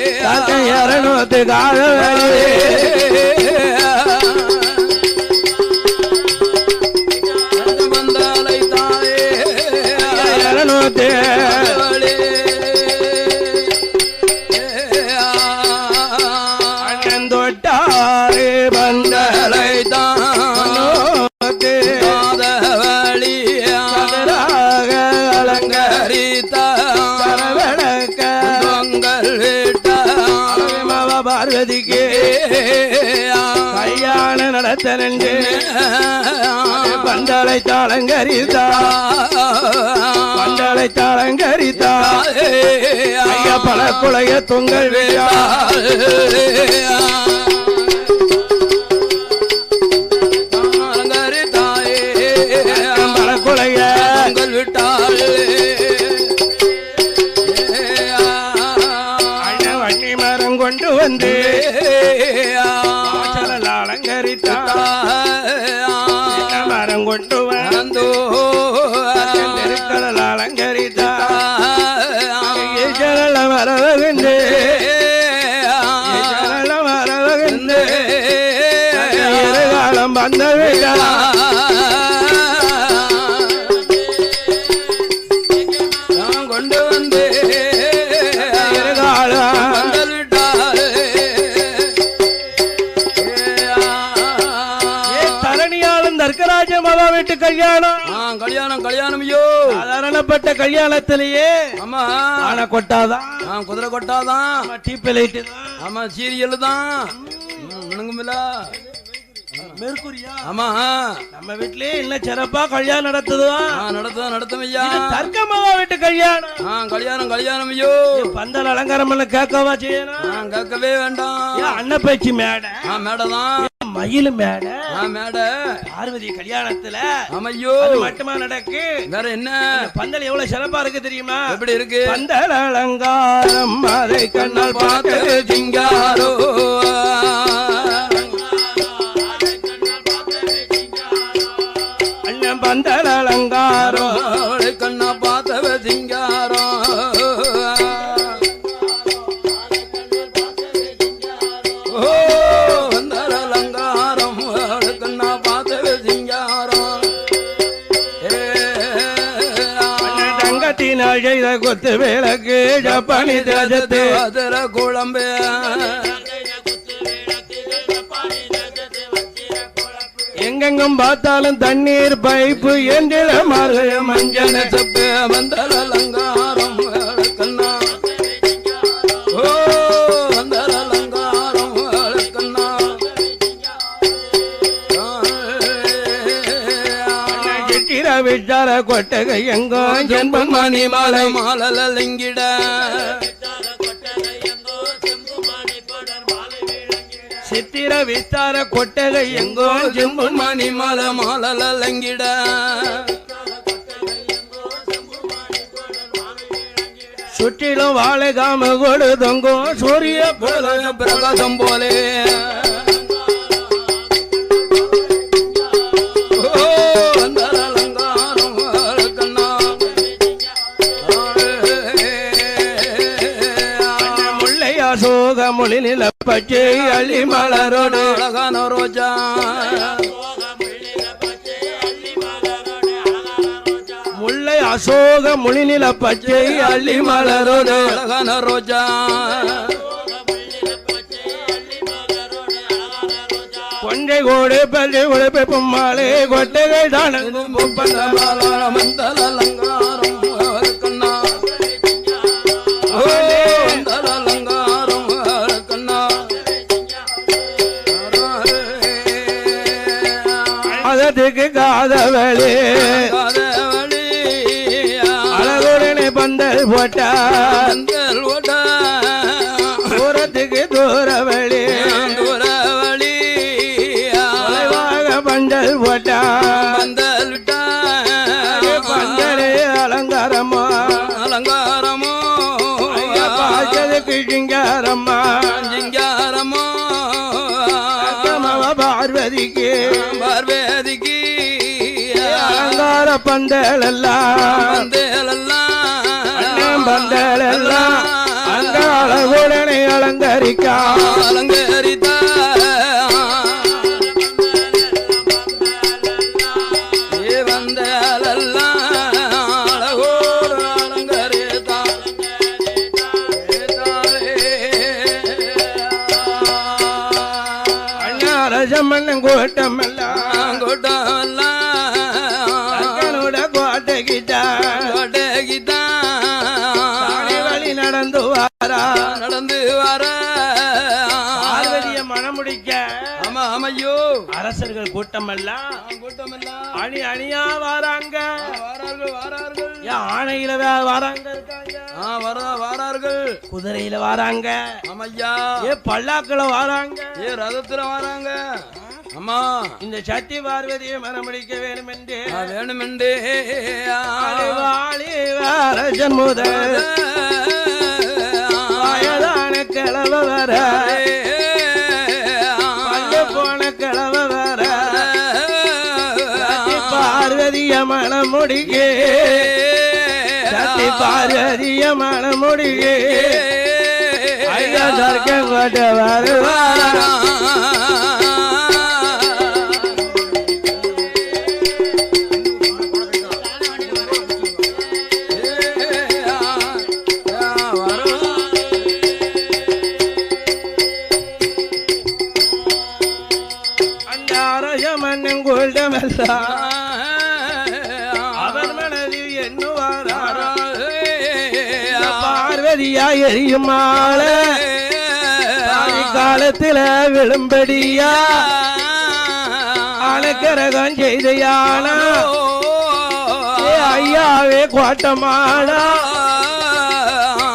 200 காதவழி பந்தலை தாயே 200 அண்ணன் தொட்டாரே பந்தலை தாதவழி அலங்கரித்த பொங்கல் விட்ட பார்வதிக்கு கல்யாணம் நடத்தனண்டு பந்தலை தாளங்கரித்தா பந்தலை தாளங்கரித்தா ஐயா பல குலைய தொங்கல் விழா பல குலைய பொங்கல் விட்டாள் அண்ணன் வன்னி மரம் கொண்டு வந்து அலங்கரித்தா மரம் கொண்டு வந்தோ நெருக்கடல் அலங்கரித்தா சரள மரவகுண்டு சரள மரவகுண்டு காலம் வந்த விழா கொண்டு வந்து தரணியாளன் தர்க்கராஜ மாதா வீட்டு கல்யாணம் கல்யாணம் ஐயோ சாதாரணப்பட்ட கல்யாணத்திலேயே ஆமா ஆனை கொட்டாதான் குதிரை கொட்டாதான் டீப் ஆமா சீரியல் தான் மேற்கூரியா ஆமா நம்ம வீட்லயே இல்ல சிறப்பா கல்யாணம் நடத்துதுதான் நடத்தும் ஐயா தர்க்கமாவா வீட்டு கல்யாணம் கல்யாணம் ஐயோ பந்தல் அலங்காரம் எல்லாம் கேட்கவா செய்யணும் கேட்கவே வேண்டாம் அண்ணன் பேச்சு மேடை மேடைதான் மயிலு மேடை மேடை பார்வதி கல்யாணத்துல ஆமையோ மட்டுமா நடக்கு வேற என்ன பந்தல் எவ்வளவு சிறப்பா இருக்கு தெரியுமா எப்படி இருக்கு பந்தல் அலங்காரம் அதை கண்ணால் பார்த்து சிங்காரோ அண்ணன் பந்தல் அலங்காரம் கண்ணா பார்த்தவ சிங்காரம் செய்த கொத்து விளக்கு ஜப்பானி தேசத்து அதிர குழம்பு எங்கெங்கும் பார்த்தாலும் தண்ணீர் பைப்பு எந்திர மாறு மஞ்சள் சப்பு வந்தல் அலங்காரம் கண்ணா ஓ வந்தல் அலங்காரம் கண்ணா சித்திர விட்டார கொட்டகை எங்கோ ஜென்பன் மணி மாலை மாலலிங்கிட சித்திர வித்தார கொட்டகை எங்கோ ஜெம்பன் மணி மாலை மாலலிங்கிட சுற்றிலும் வாழை காம கொடு தொங்கும் சூரிய பிரகாசம் போலே மொழி நில பச்சை அள்ளி மலரோடு அழகான ரோஜா முல்லை அசோக மொழி நில பச்சை அள்ளி மலரோடு அழகான ரோஜா கொண்டை கோடு பள்ளி உழைப்பு பொம்மாலே கொட்டைகள் தான மந்தல் அலங்காரம் கண்ணா அதற்கு காதவழி அழகுடனே பந்தல் போட்டா தூரத்துக்கு தூரவழி பந்தல் போட்டா பந்தல் விட்டா பந்தலே அலங்காரமோ பார்த்ததுக்கு சிங்காரம்மா சிங்காரமோ பார்வதிக்கு அலங்கார பந்தல் எல்லாம் பந்தல் எல்லாம் அந்த அழகுடனே அலங்கரிக்கா அலங்கரித்த அரசமன்னன் கூட்டமெல்லாம் அக்கனோட கோட்டைக்கிட்டான் வழி நடந்து வர பார்வதிய மனமுடிக்க அமையோ அரசர்கள் கூட்டமெல்லாம் அணி அணியா வாராங்க ஆணையில வாராங்க வாரார்கள் குதிரையில வாராங்க ஆமையா பல்லாக்கள வாராங்க ரதத்துல வாராங்க அம்மா இந்த சத்தி பார்வதியை மனமுடிக்க வேணுமென்றே அரசன் முதல் வயதான கிழவ வர போன கிழவ வர பார்வதிய மனமுடிக்க சத்தி பார்வதிய மனமுடிக்க ஐயா சொர்க்கம் கொண்ட வருவார் அவர் மனதில் எண்ணுவாரா பார்வதியா எரியுமால காலத்தில விழும்படியா அலக்கரகம் செய்தையானா ஐயாவே கோட்டமானா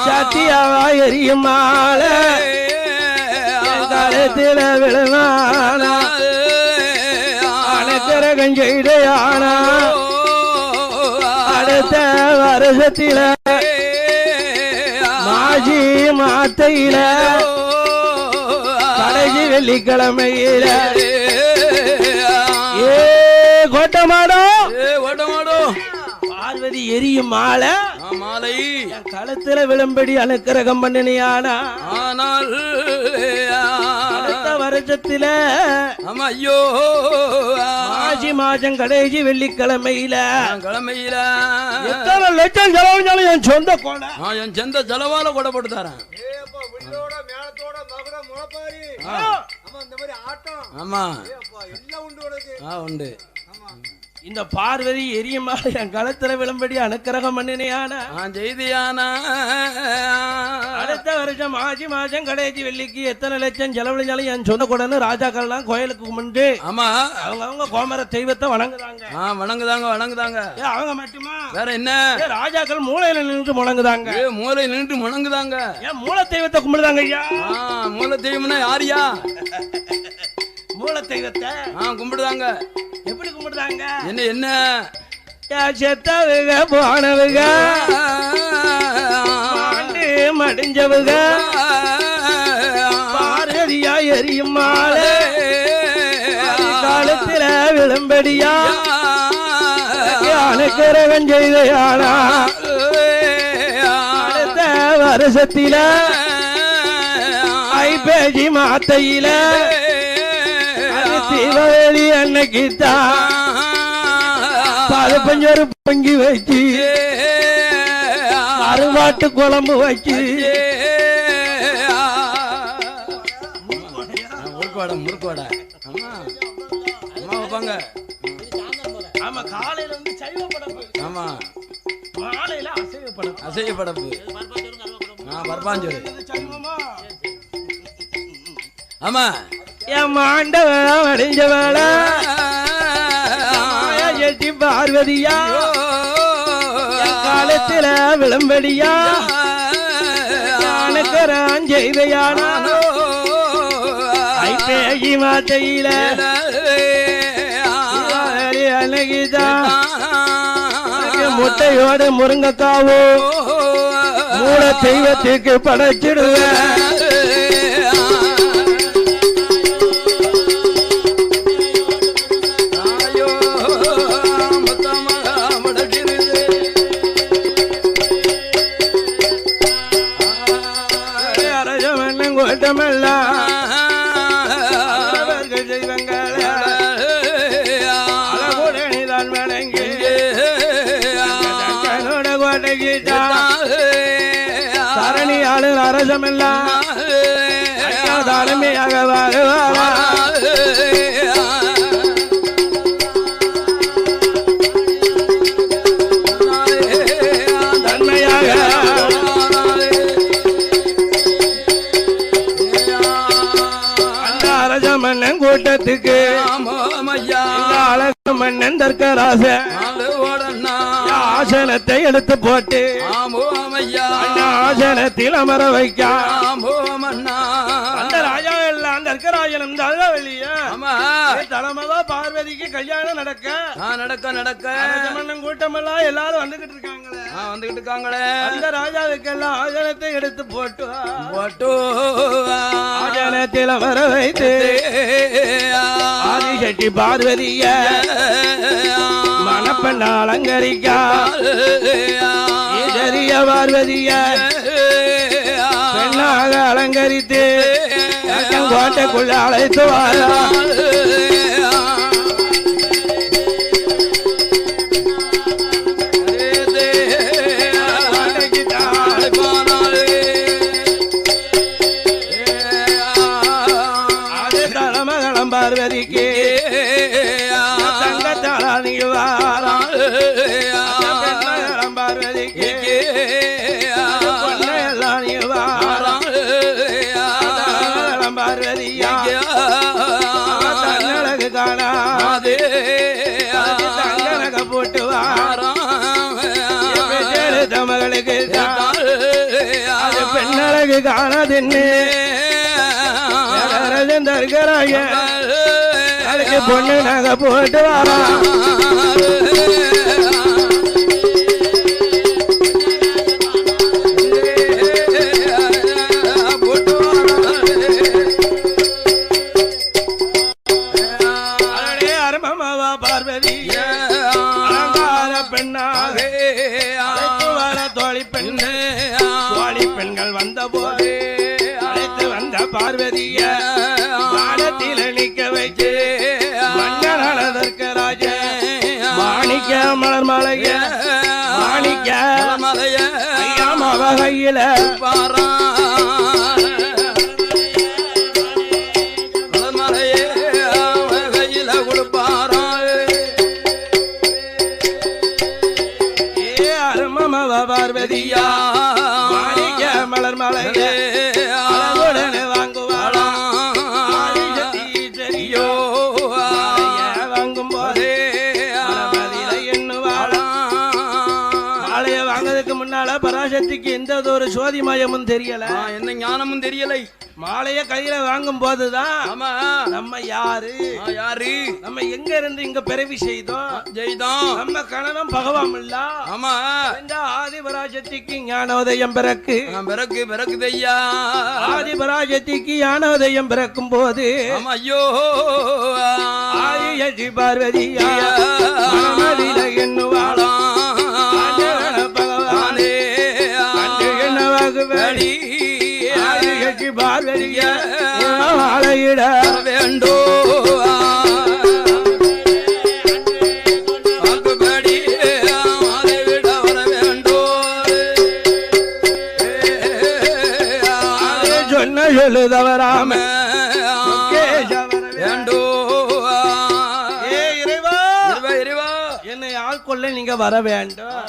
சத்தியாவா எரியுமால காலத்தில விழுமானா அலக்கரகம் செய்தையானா அடுத்த வருஷத்தில மாஜி மாத்தையில கடைசி வெள்ளிக்கிழமையில கோட்டமாடோ பார்வதி எரியும் மாலை மாலை களத்துல விளம்படி அனுக்கிரகம் பண்ணினியானா ஆனால் அடுத்த வருஷத்துல ஐயோ மாசி மாசம் கடைசி வெள்ளிக்கிழமையில எத்தனை லட்சம் செலவுனாலும் என் சொந்த கொடை என் சொந்த செலவால கொடை போட்டு தரேன் ஆமா உண்டு இந்த பார்வதி எரியுமா என் களத்துல விளம்படி அனுக்கிரகம் பண்ணினியானா செய்தியானா அடுத்த வருஷம் மாசி மாசம் கடைசி வெள்ளிக்கு எத்தனை லட்சம் செலவழிஞ்சாலும் என் சொந்த கூடன்னு ராஜாக்கள்லாம் கோயிலுக்கு கும்பிட்டு ஆமா அவங்க கோமர தெய்வத்தை வணங்குறாங்க வணங்குதாங்க அவங்க மட்டுமா வேற என்ன ராஜாக்கள் மூலையில நின்று முழங்குதாங்க மூலையில நின்று முழங்குதாங்க ஏன் மூல தெய்வத்தை கும்பிடுதாங்க ஐயா மூல தெய்வம்னா யாரியா மூல தெய்வத்தை கும்பிடுதாங்க எப்படி கும்பிடுதாங்க என்ன செத்தவுக போனவுக ஆண்டு மடிஞ்சவுக பார்வதியா எரியும் மாலை காலத்தில விளம்படியா அனுக்கிரகம் செய்தையானா அடுத்த வருஷத்தில ஐப்பேசி மாத்தையில தீபாவளி அன்னைக்குத்தான் பஞ்சொரு பொங்கி வச்சு அருவாட்டு குழம்பு வச்சு முறுக்கோடை அம்மா வைப்பாங்க. ஆமா காலையில வந்து சைவ படப்பு, ஆமா மாலையில அசைவ படப்பு. அசைவ படப்பு பரப்பாஞ்சோறு. ஆமா என் மாண்டவளா வடிஞ்சவளா எட்டி பார்வதியா காலத்தில விளம்படியா கரான் செய்தையானா ஐப்பேகி மாத்தையில அழகிதான் முட்டையோட முருங்கக்காவோ மூல தெய்வத்துக்கு படைச்சிடுவேன். அரசமன்னன் மன்னன் கூட்டமெல்லாம் தெய்வங்கள் அழகுடனிதான் வணங்கி தன்னோட கோட்டைக்கு சரணியாளர் அரசமெல்லாம் தலைமையாக வாழ்வாரா மன்னன் கூட்டத்துக்கு அழகு மன்னன் தர்க்கராச ஆசனத்தை எடுத்து போட்டு ஆசனத்தில் அமர வைக்க அந்த ராஜா எல்லாம் தர்க்கராஜனும் வெளியே தலைமகா பார்வதிக்கு கல்யாணம் நடக்க மன்னன் கூட்டம் எல்லாம் எல்லாரும் வந்துகிட்டு இருக்காங்களே அந்த ராஜாவுக்கெல்லாம் ஆசனத்தை எடுத்து போட்டு ஆசனத்தில் அமர வைத்து ஆதிசக்தி பார்வதிய மணப்பெண்ண அலங்கரிக்க பார்வதிய பெண்ணாக அலங்கரித்து கோட்டைக்குள்ள அழைத்து வாரா பார்வதிக்கு தங்கத்தாளி வாரம் பார்வதிக்கு எல்லாம் பார்வதியா தன்னழகு காணாது தங்கனக போட்டு வாரம் மகளுக்கு அது பெண்ணழகு காணாதுன்னு தர்கராய அதுக்கு பொண்ணு நாங்க போட்டு வரோம் அரமமாவா பார்வதி அலங்கார பெண்ணாக வர தோழி பெண்ணு தோழி பெண்கள் வந்த போது அழைத்து வந்த பார்வதிய வானத்தில் நிக்க வைத்து மன்னனதற்கு ராஜ மாணிக்க மலர் மலைய மாணிக்க மலைய ஐயாமவ கையில மலையே கையில கொடுப்பாரா ஏ அரமமவ பார்வதியா மாணிக்க மலர் மலைய பராசக்திக்கு எந்த ஒரு சோதி மாயமும் தெரியல என்ன ஞானமும் தெரியலை மாலைய கையில வாங்கும் போதுதான் நம்ம யாரு நம்ம எங்க இருந்து இங்க பிறவி செய்தோம் நம்ம கணவன் பகவான் இல்ல ஆமா ஆதி பராசக்திக்கு ஞானோதயம் பிறக்குதையா ஆதி பராசக்திக்கு ஞானோதயம் பிறக்கும் போது ஐயோ ஆதி பார்வதியா எண்ணுவாளா பார்வதிய ஆளையிட வேண்டோ வாக்குப்படி ஆளையிட வர வேண்டோ சொன்ன சொல்லுதவராம வேண்டோ என்னை ஆட்கொள்ள நீங்க வர வேண்டும்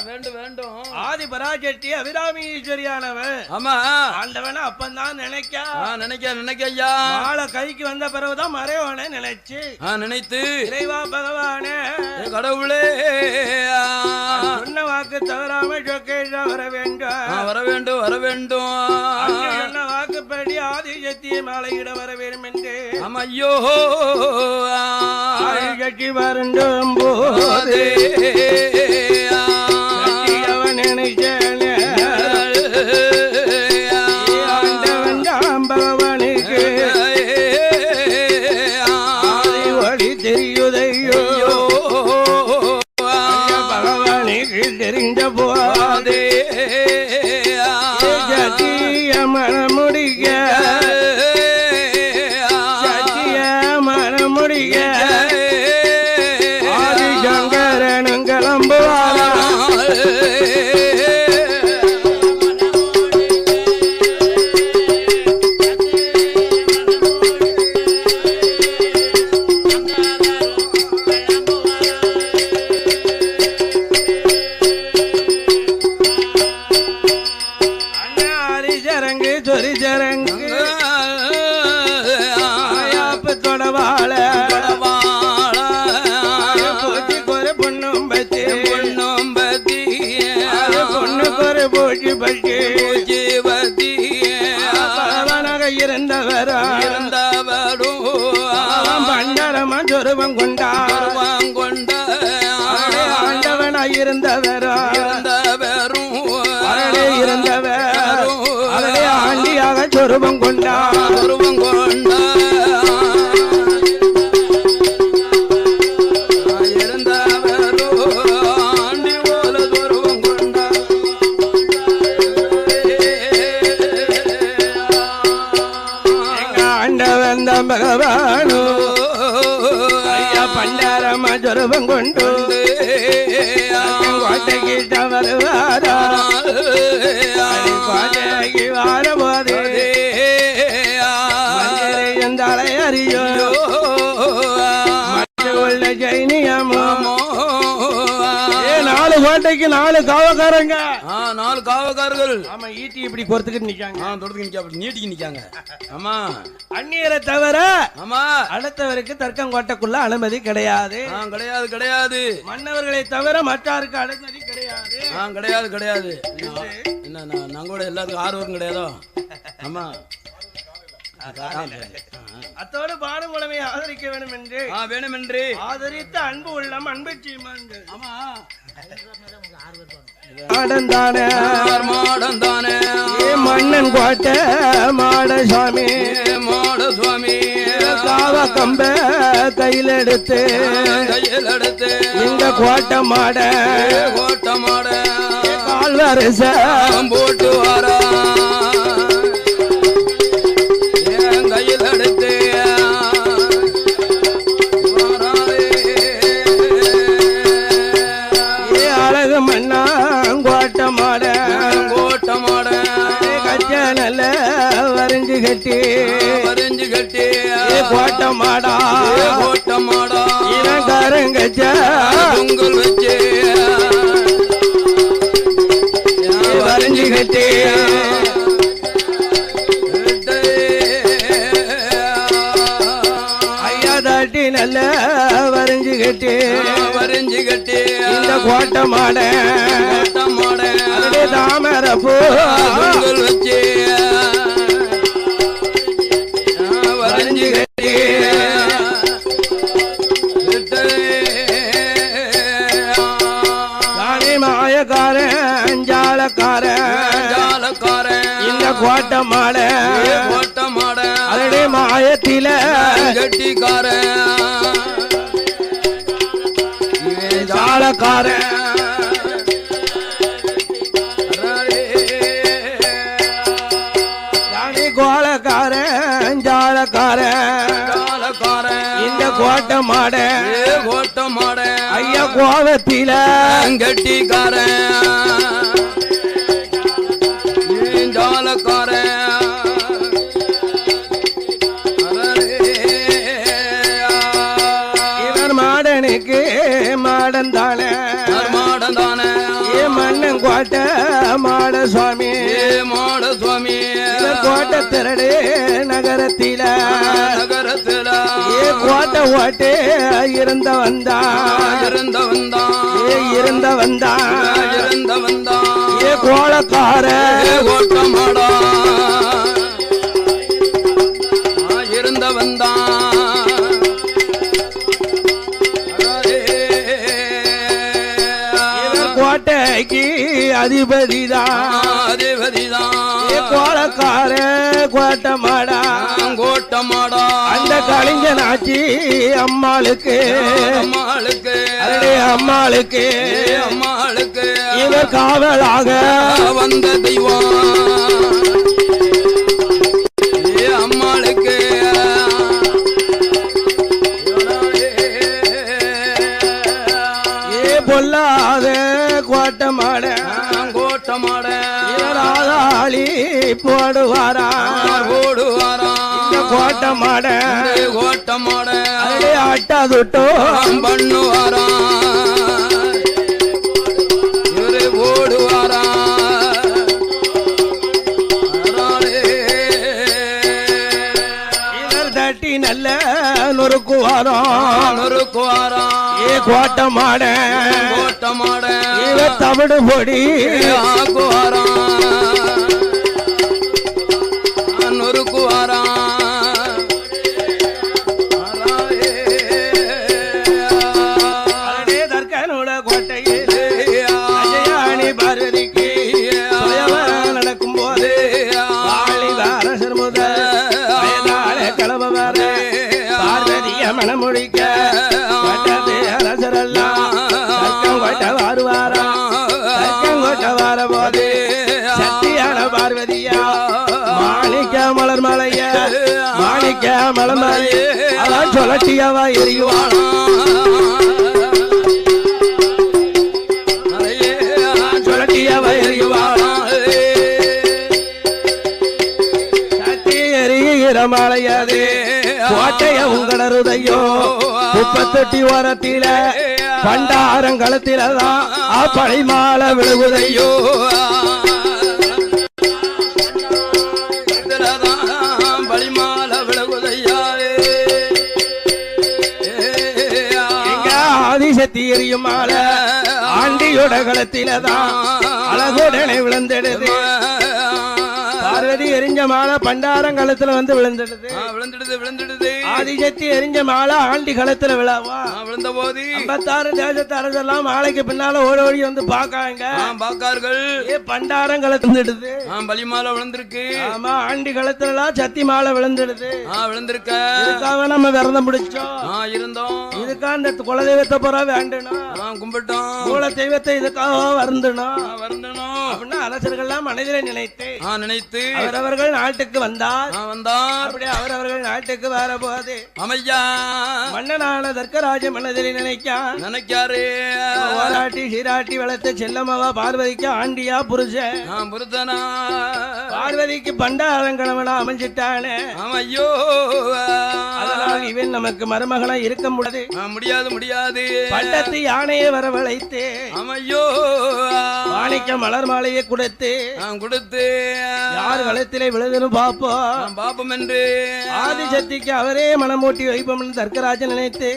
ஆதி பராசக்தி அபிராமி ஈஸ்வரியானவன் ஆமா ஆண்டவன அப்பந்தான் நினைக்க ஐயா ஆளை கைக்கு வந்த பிறகுதான் மறைவனை நினைத்து இறைவா பகவானே கடவுளே சொன்ன வாக்கு தவறாம சொக்கேஷா வர வேண்டும் சொன்ன வாக்குப்படி ஆதிசக்தியை மாலையிட வர வேண்டும் என்று ஐயோ ஆதிசக்தி வரண்டும் போதே தெரிஞ்ச போதே மன முடிக்க இருந்தவரும் பண்டரமா சொருவம் கொண்ட ஆண்டவனாய் இருந்தவரும் அவரே ஆண்டியாக சொருவம் கொண்டார் பகவானோ ஐயா பண்டாரமா சொருவம் கொண்டு கோட்டைக்கிட்ட வருவாரா கோட்டைக்கு வாரபோது தலை அறியோ உள்ள ஜெயினியமோ 4 கோட்டைக்கு 4 காவக்காரங்க 4 காவக்காரர்கள் ஆமா ஈட்டி இப்படி பொறுத்துக்கிட்டு நிக்காங்க நீட்டிக்கு நிக்காங்க ஆமா அந்நியரை தவிர ஆமா அடுத்தவருக்கு தர்க்கங்கோட்டைக்குள்ள அனுமதி கிடையாது கிடையாது மன்னவர்களை தவிர மற்றாருக்கு அனுமதி கிடையாது கிடையாது என்ன நாங்க கூட எல்லாத்துக்கும் ஆர்வம் கிடையாதோ ஆமா அத்தோடு பாடுமுழமை ஆதரிக்க வேண்டும் என்று ஆதரித்த அன்பு உள்ளம் அன்பு சீமான்கள் ஆமா மாடந்தானே மன்னன் கோட்டை மாட சுவாமி காவ கம்ப கையில் எடுத்து இந்த கோட்டை மாட கால்வரச போட்டு வாரா கையில் எடுத்து அழகு மண்ணா கோட்டை மாட கச்ச நல்ல வரைஞ்சு கட்டி கோட்டை மாடா இவன் கருங்கச்ச பொங்கல் வச்சு வரைஞ்சு கட்டி ஐயா தாட்டி நல்ல வரைஞ்சு கட்டி இந்த கோட்டை மாட தாமரை பூ வச்சு வரைஞ்சு கட்டி ராணி மாயக்காரன் ஜாலக்காரன் இந்த கோட்டை மாட அதே மாயத்தில கட்டிக்காரன் ஜாலக்காரன் ராணி கோலக்காரன் ஜாலக்காரன் இந்த கோட்டை மாட ஐயா கோவத்தில கட்டிக்காரன் ஜாலக்காரன் இவர் மாடனுக்கு மாடன் தானே ஏ மன்னன் கோட்டை மாட சுவாமி கோட்டை திரடு நகரத்தில ஏ கோட்டை ஓட்டே இருந்த வந்தா ஏ கோலக்கார கோட்டமாடா இருந்த வந்தான் கோட்டைக்கு அதிபதிதான் கோலக்கார கோட்டமாடா அந்த கலிங்கனாச்சி அம்மாளுக்கு அம்மாளுக்கு இவர் காவலாக வந்த தெய்வம் அம்மாளுக்கு பொல்லாத கோட்டமாட இவர் ஆதாளி போடுவாரா இந்த கோட்டமாட ஆட்டாதுட்டோ பண்ணுவாரா இவரு போடுவாரா இவர் தட்டி நல்ல நொறுக்குவாரா ஏ கோட்டமாட இவர் தவிடு பொடி ஆக்குவாரா நொறுக்குவாரா மலர் மாலைய மாணிக்க மலர் மாலைய அவன் சொல்லட்டியவா எரியுவானா சொல்லட்டியவா எரியுவானா சத்தி எரிகிற மாலையதே கோட்டைய உங்களருதையோ 38 ஓரத்தில பண்டாரங்களத்தில்தான் பழைமால விழுகுதையோ பழிமால விழுகுதையா எங்க ஆதிசக்தி எரியும் மால ஆண்டியோட களத்தில்தான் அழகுடனே விழுந்தெடுது பார்வதி எரிஞ்ச மாலை பண்டாரங்களத்துல வந்து விழுந்துடுது விழுந்துடுது ஆதிசக்தி எரிஞ்ச மாலை ஆண்டி களத்துல விழாவா விழுந்த போது 56 தேசத்து அரசெல்லாம் மாலைக்கு பின்னால ஓடி ஓடி வந்து பாக்காங்க பாக்கார்கள் பண்டாரம் களத்துடுது பலிமாலை விழுந்திருக்கு ஆமா ஆண்டி களத்துல எல்லாம் சத்தி மாலை விழுந்துடுது விழுந்திருக்க இதுக்காக நம்ம விரதம் பிடிச்சோம் இருந்தோம் இதுக்காக இந்த குலதெய்வத்தை போற வேண்டணும் கும்பிட்டோம் குல தெய்வத்தை இதுக்காக வருந்தணும் அப்படின்னா அரசர்கள்லாம் மனதிலே நினைத்து அவரவர்கள் நாட்டுக்கு வந்தார் அப்படி அவரவர்கள் நாட்டுக்கு வர போது அமையா மன்னனான தர்க்கராஜ மனதில் நினைக்காரு ஓராட்டி சீராட்டி வளர்த்த செல்லமாவா பார்வதிக்கு ஆண்டியா புருஷனா பார்வதிக்கு பண்டாரங்கணவனா அமைஞ்சிட்டானே ஐயோ அதனால் இவன் நமக்கு மருமகனா இருக்க முடியாது பட்டத்து யானையை வரவழைத்து ஐயோ மாணிக்க மலர் மாலையை கொடுத்து யார் களத்திலே விழுதுன்னு பாப்போம் என்று ஆதிசக்திக்கு அவரே மனமூட்டி வைப்போம் தர்க்கராஜன் நினைத்து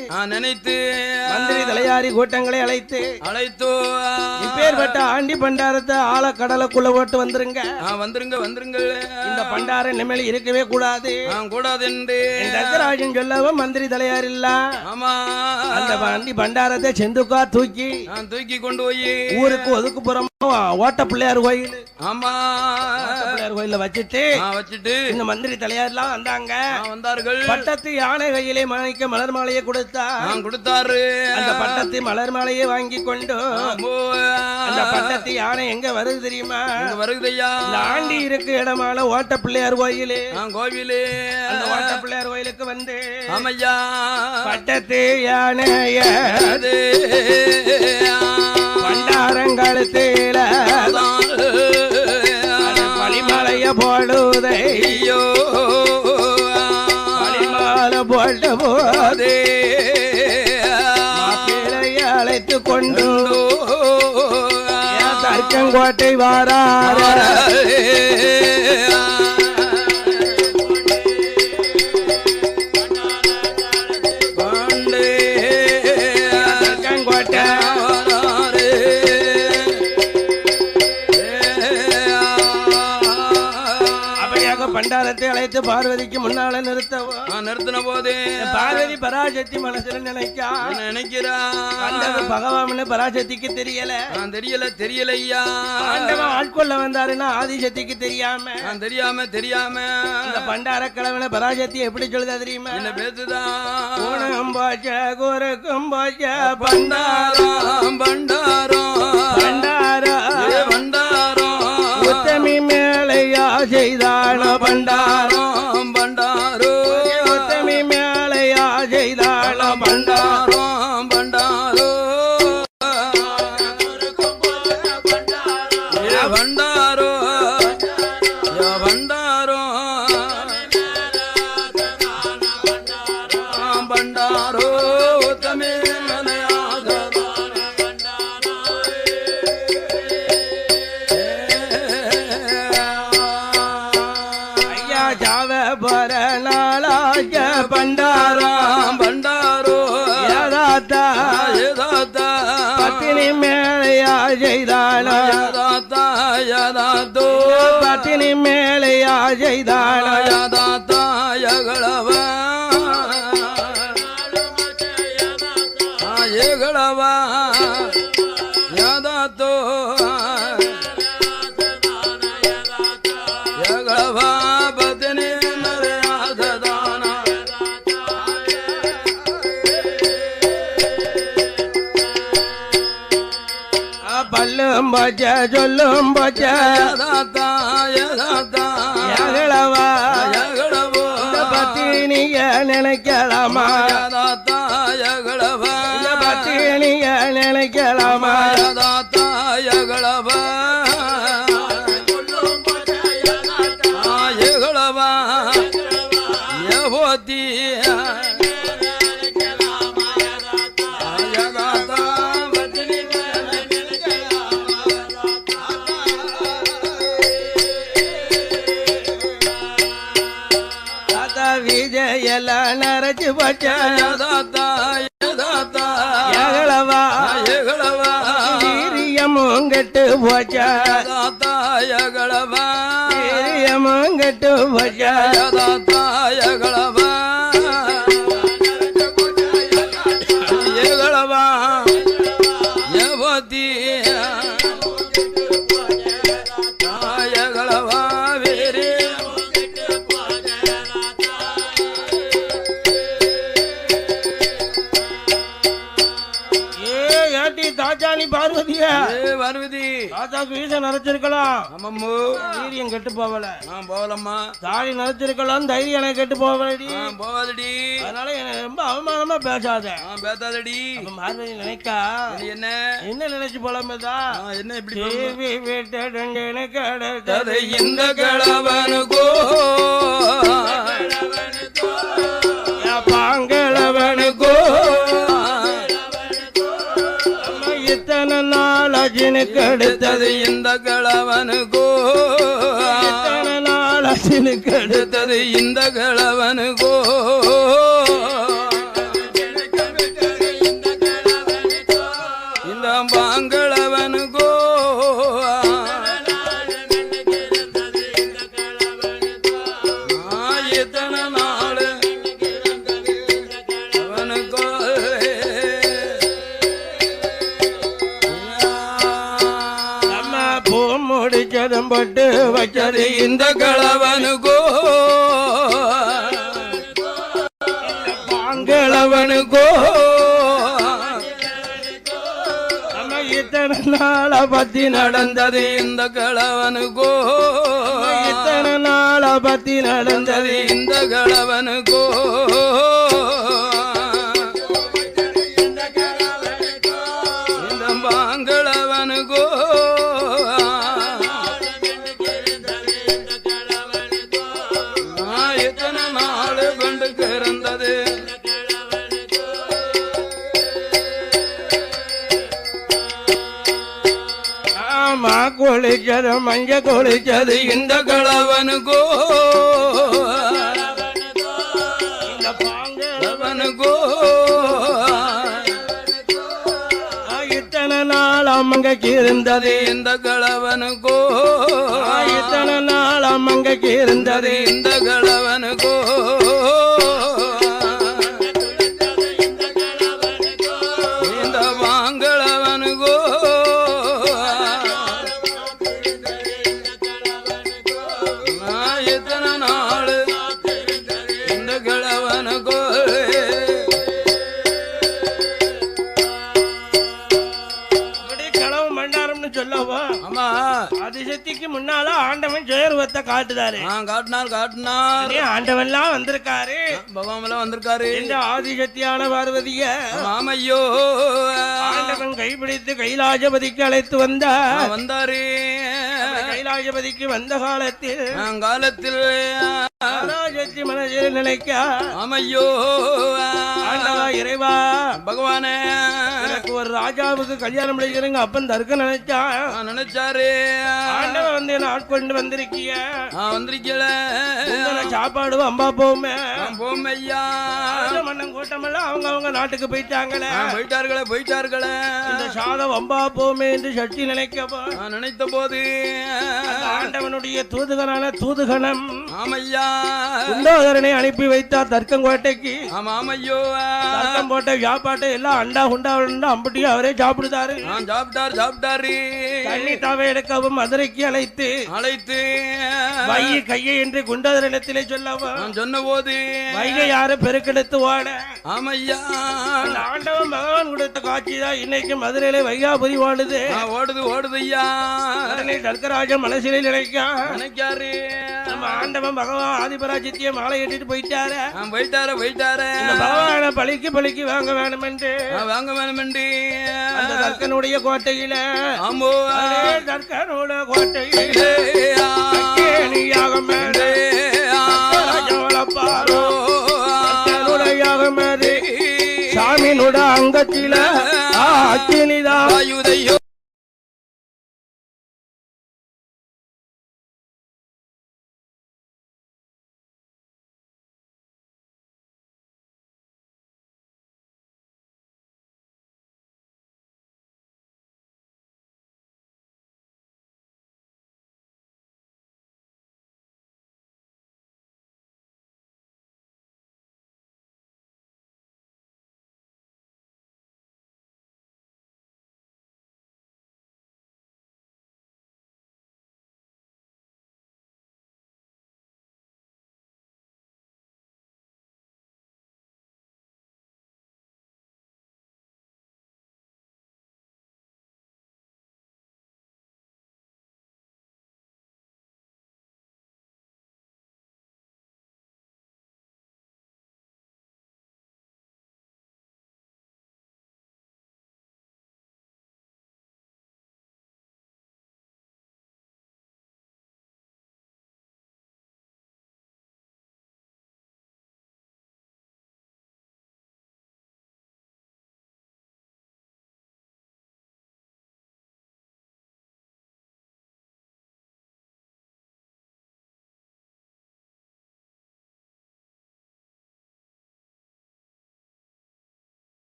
மந்திரி தலையாரி கூட்டங்களை அழைத்து இப்பேற்பட்ட ஆண்டி பண்டாரத்தை ஆழ கடலுக்குள்ள ஓட்டு வந்துருங்க இந்த பண்டாரம் நிம்மதி இருக்கவே கூடாது என்று தர்க்கராஜன் சொல்லவும் மந்திரி தலையார் இல்ல அந்த ஆண்டி பண்டாரத்தை செந்துக்கா தூக்கி கொண்டு போய் ஊருக்கு ஒதுக்குப்புறம் ஓட்ட பிள்ளையார் கோயில் பிள்ளையார் கோயில வச்சுட்டு இந்த மந்திரி தலையார்லாம் வந்தார்கள் பட்டத்து யானை கையிலே மாணிக்க மலர் மாலையை கொடுத்தாரு அந்த பட்டத்து மலர் மாலையை வாங்கி கொண்டு அந்த பட்டத்து யானை எங்க வருது தெரியுமா இந்த ஆண்டி இருக்கு இடமான ஓட்ட பிள்ளையார் கோயிலே அந்த ஓட்ட பிள்ளையார் கோயிலுக்கு வந்து பட்டத்து யானை பண்டாரங்களத்தில பழிமலைய போடுதையோ பழிமால போட்ட போதே மாப்பிளைய அழைத்து கொண்டு தர்க்கங்கோட்டை வாரார பண்டாரத்தை அழைத்து பார்வதிக்கு முன்னால நிறுத்தின போது பார்வதி பராசக்தி மனசுல நினைக்கிறா பகவான் பராசக்திக்கு தெரியலையா ஆட்கொள்ள வந்தாருன்னா ஆதிசக்திக்கு தெரியாம இந்த பண்டார கிழவன பராசக்தி எப்படி சொல்லுதா தெரியுமா என்ன பேசுதான் கோரக்கும் பண்டாரம் உத்தமி மேலையா செய்தான பண்டாரம் உத்தமி மேலையா செய்தான பண்டாரம் பண்டாரோ உத்தமி பண்டாரோ பத்தினி மேலையா செய்தான பத்தினி மேலையா செய்தான பல்லும் போச்ச சொல்லும் போச்ச யகளவா நீங்க நினைக்கலாமா தாயகளவா பத்தி நீங்க நினைக்கலாமா தாயகளவா தாயகளவா யவோதி விஜயல நரச்சு பச்சளவா வீரியமும் கெட்டு போச்சா தாயகளவா வீரியமும் கெட்டு போச்சா தாயகளவா ஏகளவா யவோதி தாயகளவா வேறு தாச்சாணி பார்வதியா பார்வதி தாத்தாக்கு வீசம் நரைச்சிருக்கலாம் ஆமாம்மு வீரியம் கெட்டு போகல போகலம்மா தாடி நரைச்சிருக்கலாம் தைரியம் எனக்கு கெட்டு போகலடி போகாதடி அதனால என்ன ரொம்ப அவமானமா பேசாத பேசாதடி பார்வதி நினைக்கா என்ன என்ன நினைச்சு போலாமேதா என்ன இப்படி தேவி விட்டடங்கன கடத்ததை இந்த கிழவனுக்கோ பாங்களவனுக்கோ இத்தனை நாள் அஜினுக்கு அடுத்தது இந்த கிழவனுக்கோ இத்தனை நாள் அஜினுக்கு அடுத்தது இந்த கிழவனுக்கோ இந்த பாங்களவனுக்கோ இத்தனை நாள் அவனுக்கோ முடிச்சதும் போட்டு வச்சது இந்த கிழவனுக்கோ பாங்களவனுக்கோ நம்ம இத்தனை நாள பத்தி நடந்தது இந்த கிழவனுக்கோ இத்தனை நாள பத்தி நடந்தது இந்த கிழவனுக்கோ இந்த பாங்களவனுக்கோ எத்தனை நாள் கொண்டு கிறந்தது ஆமா குளிச்சது மஞ்ச குளிச்சது இந்த கிழவனுக்கோ இந்த பாங்களவனுக்கோ இத்தனை நாள் அம்மங்கைக்கு இருந்தது இந்த கிழவனுக்கோ இத்தனை நாள் அம்மங்கைக்கு இருந்தது இந்த கிழவனுக்கோ இந்த வாங்களவனுக்கோ எத்தனை நாள் இந்த கிழவனுக்கோ களவு மண்டாரம்னு சொல்லவா ஆமா அதிசக்திக்கு முன்னால ஆண்டவன் ஜெயருவத்தை காட்டுதாரு காட்டினார் ஆண்டவன்லாம் வந்திருக்காரு பகவான் வந்திருக்காரு இந்த ஆதிசக்தியான பார்வதிய மாமையோ ஆண்டவன் கைப்பிடித்து கைலாசபதிக்கு அழைத்து வந்தாரு கைலாசபதிக்கு வந்த காலத்தில் ஆராசக்தி மனதில் நினைக்க ஆமையோ ஆண்டவா இறைவா பகவானே எனக்கு ஒரு ராஜாவுக்கு கல்யாணம் முடிக்கிறேங்க அப்பன் தருக்க நினைச்சாரு ஆண்டவன் வந்து என்ன ஆட்கொண்டு வந்திருக்கிய வந்திருக்கல சாப்பாடு அம்பா போமே போமையா மன்னன் கூட்டமெல்லாம் அவங்க நாட்டுக்கு போயிட்டாங்களே போயிட்டார்களே இந்த சாதம் அம்பா போமே என்று சக்தி நினைத்த போது ஆண்டவனுடைய தூதுகனான தூதுகணம் ஆமையா குண்டோதரனை அனுப்பி வைத்தார் தர்க்கங்கோட்டைக்கு ஆமையோ சத்தம் போட்ட வியாபாட்டை எல்லாம் அண்டா குண்டா அம்பட்டியும் அவரே சாப்பிடுதாரு. சாப்பிட்டாரு. தண்ணி தாவை எடுக்கவும் மதுரைக்கு அழைத்து வைகை கையை என்று குண்டதரிடத்திலே சொல்லவும் சொன்ன போது வைகை யாரு பெருக்கெடுத்து ஓட. ஆமையா ஆண்டவன் பகவான் கொடுத்த காட்சி தான் இன்னைக்கு மதுரையில வைகாபுரி ஓடுது. ஓடுது ஐயா. தர்க்கராஜன் மனசிலே நினைக்காரு. நம்ம ஆண்டவன் பகவான் ஆதிபராஜித்திய மாலை ஏற்றிட்டு போயிட்டாரு. பகவான பழிக்கு வாங்க வேணும் என்று அந்த தர்க்கனுடைய கோட்டையில தர்க்கனோட கோட்டையில சாமியினுட அங்கத்தில அக்கினிதான்